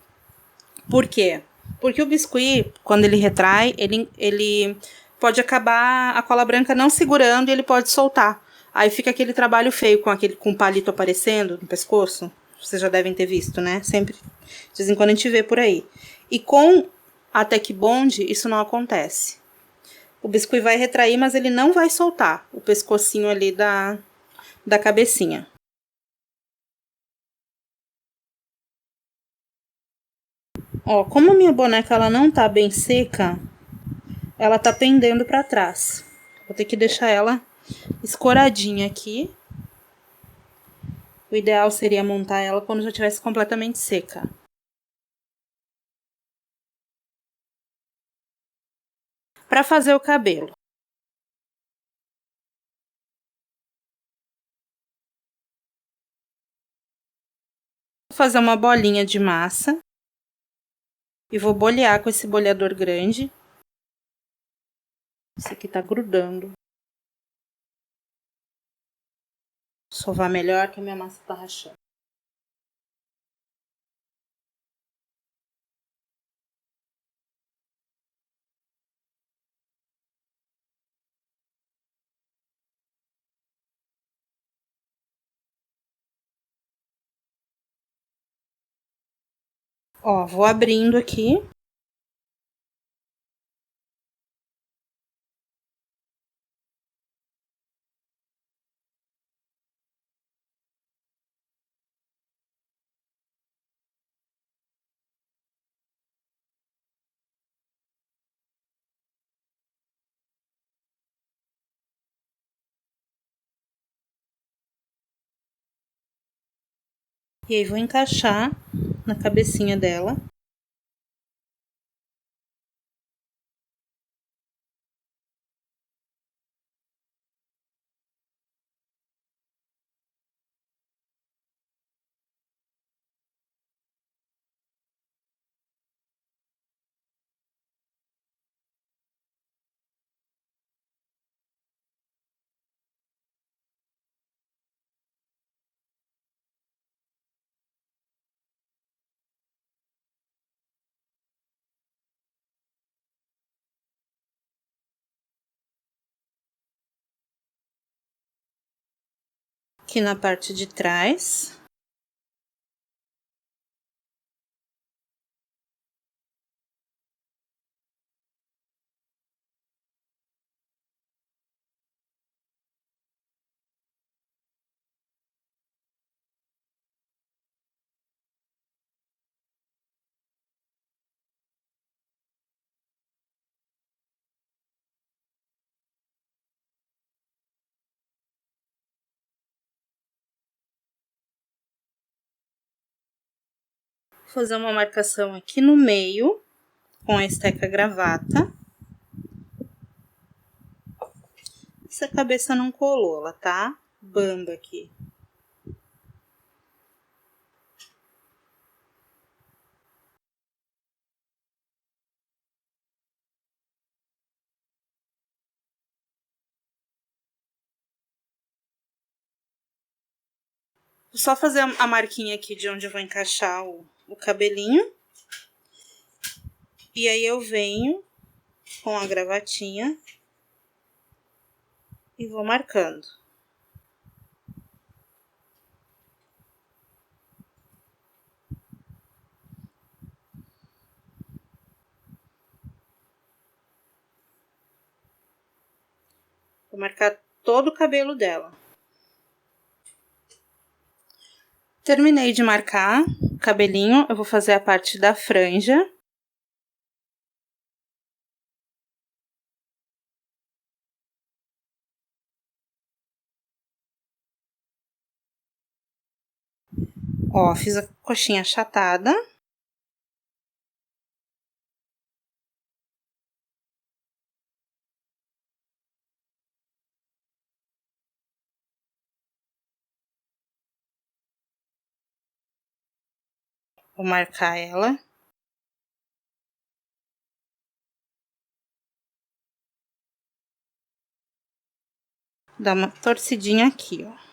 Por quê? Porque o biscuit, quando ele retrai, ele pode acabar a cola branca não segurando e ele pode soltar. Aí fica aquele trabalho feio com o palito aparecendo no pescoço. Vocês já devem ter visto, né? Sempre, de vez em quando a gente vê por aí. E com a Tech Bond, isso não acontece. O biscuit vai retrair, mas ele não vai soltar o pescocinho ali da cabecinha. Ó, como a minha boneca ela não tá bem seca, ela tá pendendo pra trás. Vou ter que deixar ela escoradinha aqui. O ideal seria montar ela quando já estivesse completamente seca. Para fazer o cabelo. Vou fazer uma bolinha de massa. E vou bolear com esse boleador grande. Esse aqui tá grudando. Sovar melhor que a minha massa tá rachando. Ó, vou abrindo aqui. E aí vou encaixar na cabecinha dela. Aqui na parte de trás. Vou fazer uma marcação aqui no meio com a esteca gravata. Essa cabeça não colou, ela tá bamba aqui. Vou só fazer a marquinha aqui de onde eu vou encaixar o cabelinho. E aí eu venho com a gravatinha e vou marcando. Vou marcar todo o cabelo dela. Terminei de marcar o cabelinho, eu vou fazer a parte da franja. Ó, fiz a coxinha achatada. Vou marcar ela. Dá uma torcidinha aqui, ó.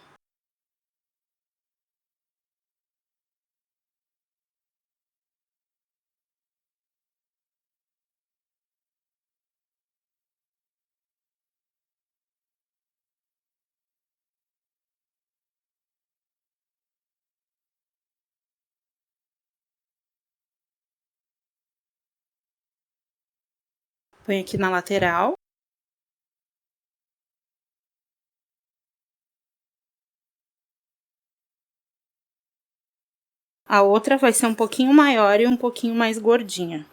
Põe aqui na lateral. A outra vai ser um pouquinho maior e um pouquinho mais gordinha.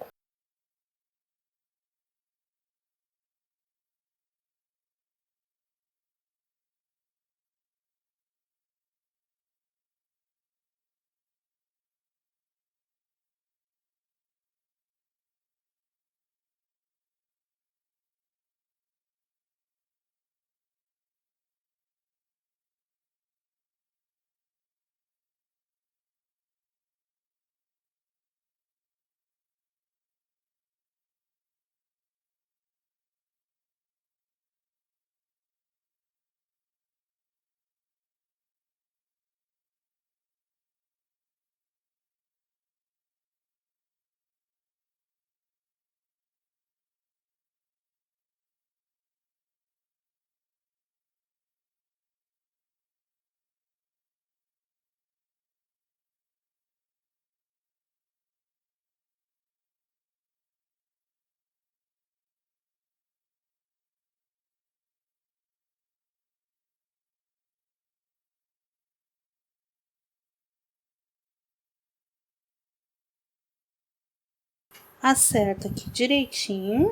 Acerta aqui direitinho.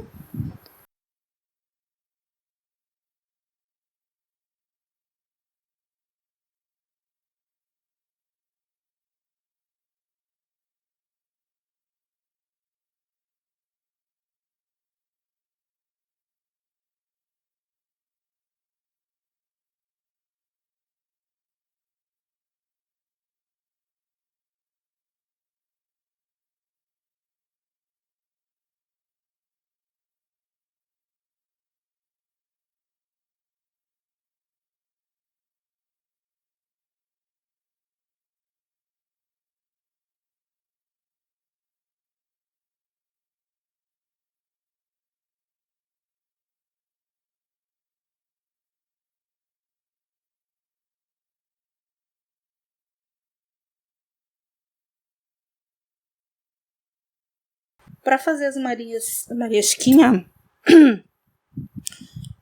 Para fazer as Mariasquinha,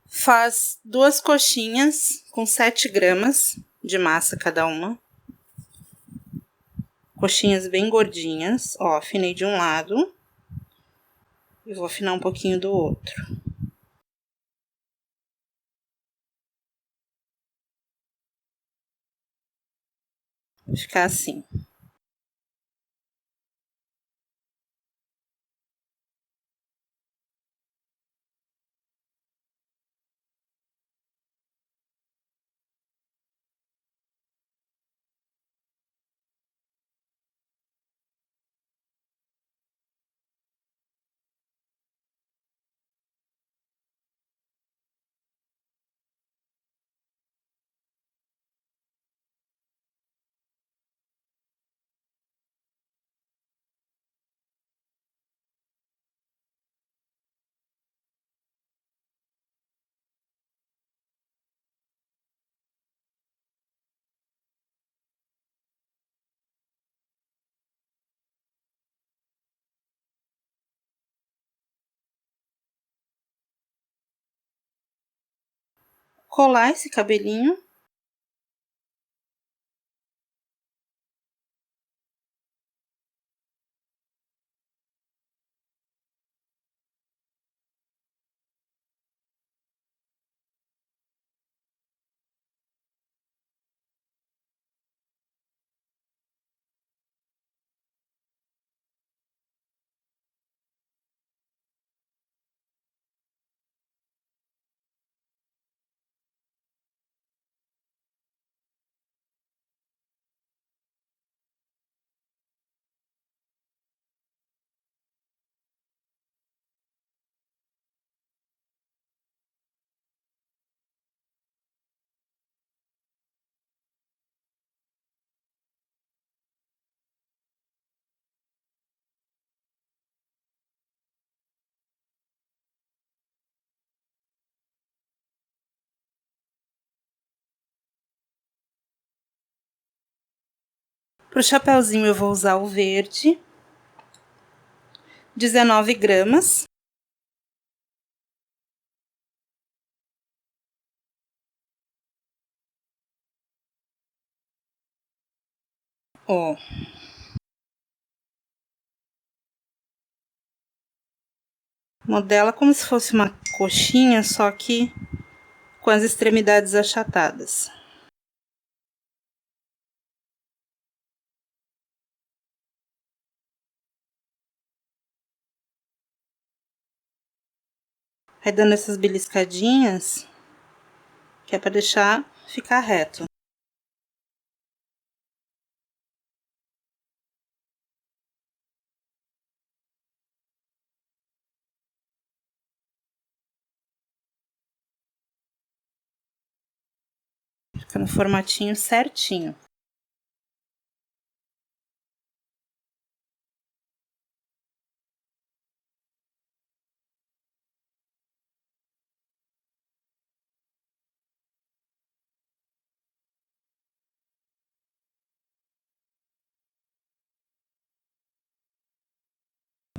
faz 2 coxinhas com 7 gramas de massa cada uma. Coxinhas bem gordinhas. Ó, afinei de um lado e vou afinar um pouquinho do outro. Vai ficar assim. Colar esse cabelinho. Pro chapéuzinho eu vou usar o verde, 19 gramas. Ó. Modela como se fosse uma coxinha, só que com as extremidades achatadas. Vai dando essas beliscadinhas, que é para deixar ficar reto. Fica no formatinho certinho.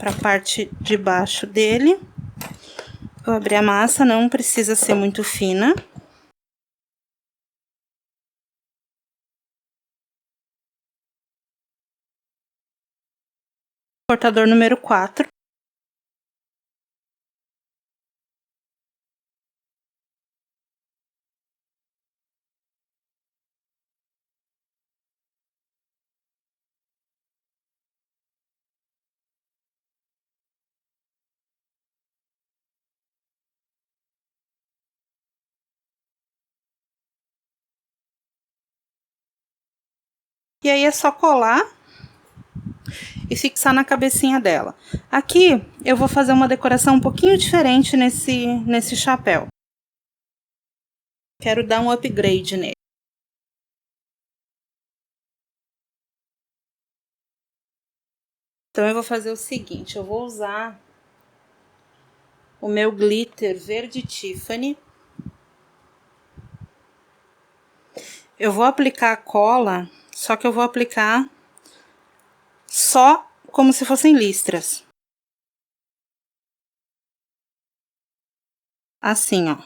Para a parte de baixo dele, vou abrir a massa, não precisa ser muito fina. Cortador número 4. E aí é só colar e fixar na cabecinha dela. Aqui eu vou fazer uma decoração um pouquinho diferente nesse chapéu. Quero dar um upgrade nele. Então eu vou fazer o seguinte, eu vou usar o meu glitter verde Tiffany. Eu vou aplicar a cola, só que eu vou aplicar só como se fossem listras. Assim, ó.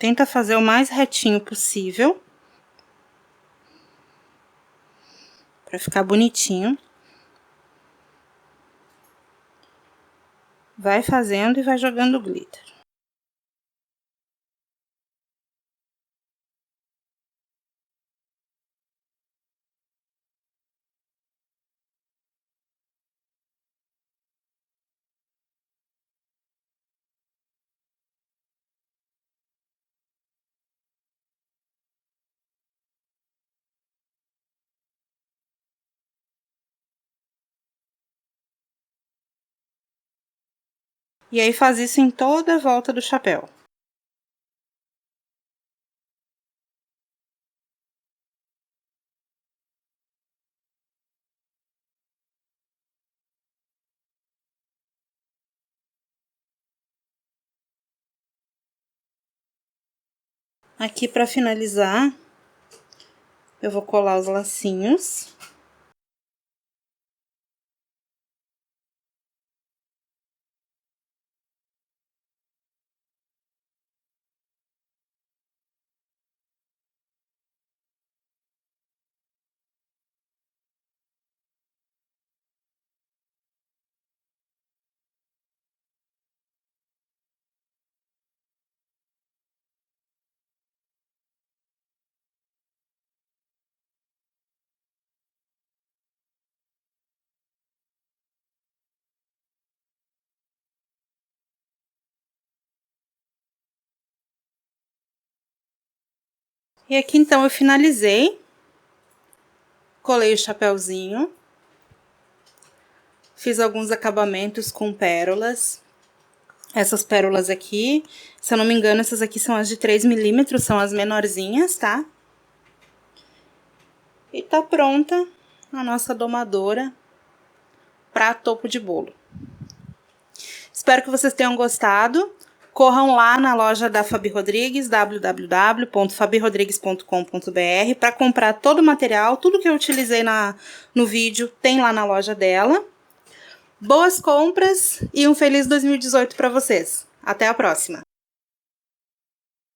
Tenta fazer o mais retinho possível, para ficar bonitinho. Vai fazendo e vai jogando glitter. E aí faz isso em toda a volta do chapéu. Aqui para finalizar, eu vou colar os lacinhos. E aqui então eu finalizei. Colei o chapéuzinho. Fiz alguns acabamentos com pérolas. Essas pérolas aqui, se eu não me engano, essas aqui são as de 3 milímetros, são as menorzinhas, tá? E tá pronta a nossa domadora para topo de bolo. Espero que vocês tenham gostado. Corram lá na loja da Fabi Rodrigues, www.fabirodrigues.com.br, para comprar todo o material, tudo que eu utilizei no vídeo tem lá na loja dela. Boas compras e um feliz 2018 para vocês. Até a próxima!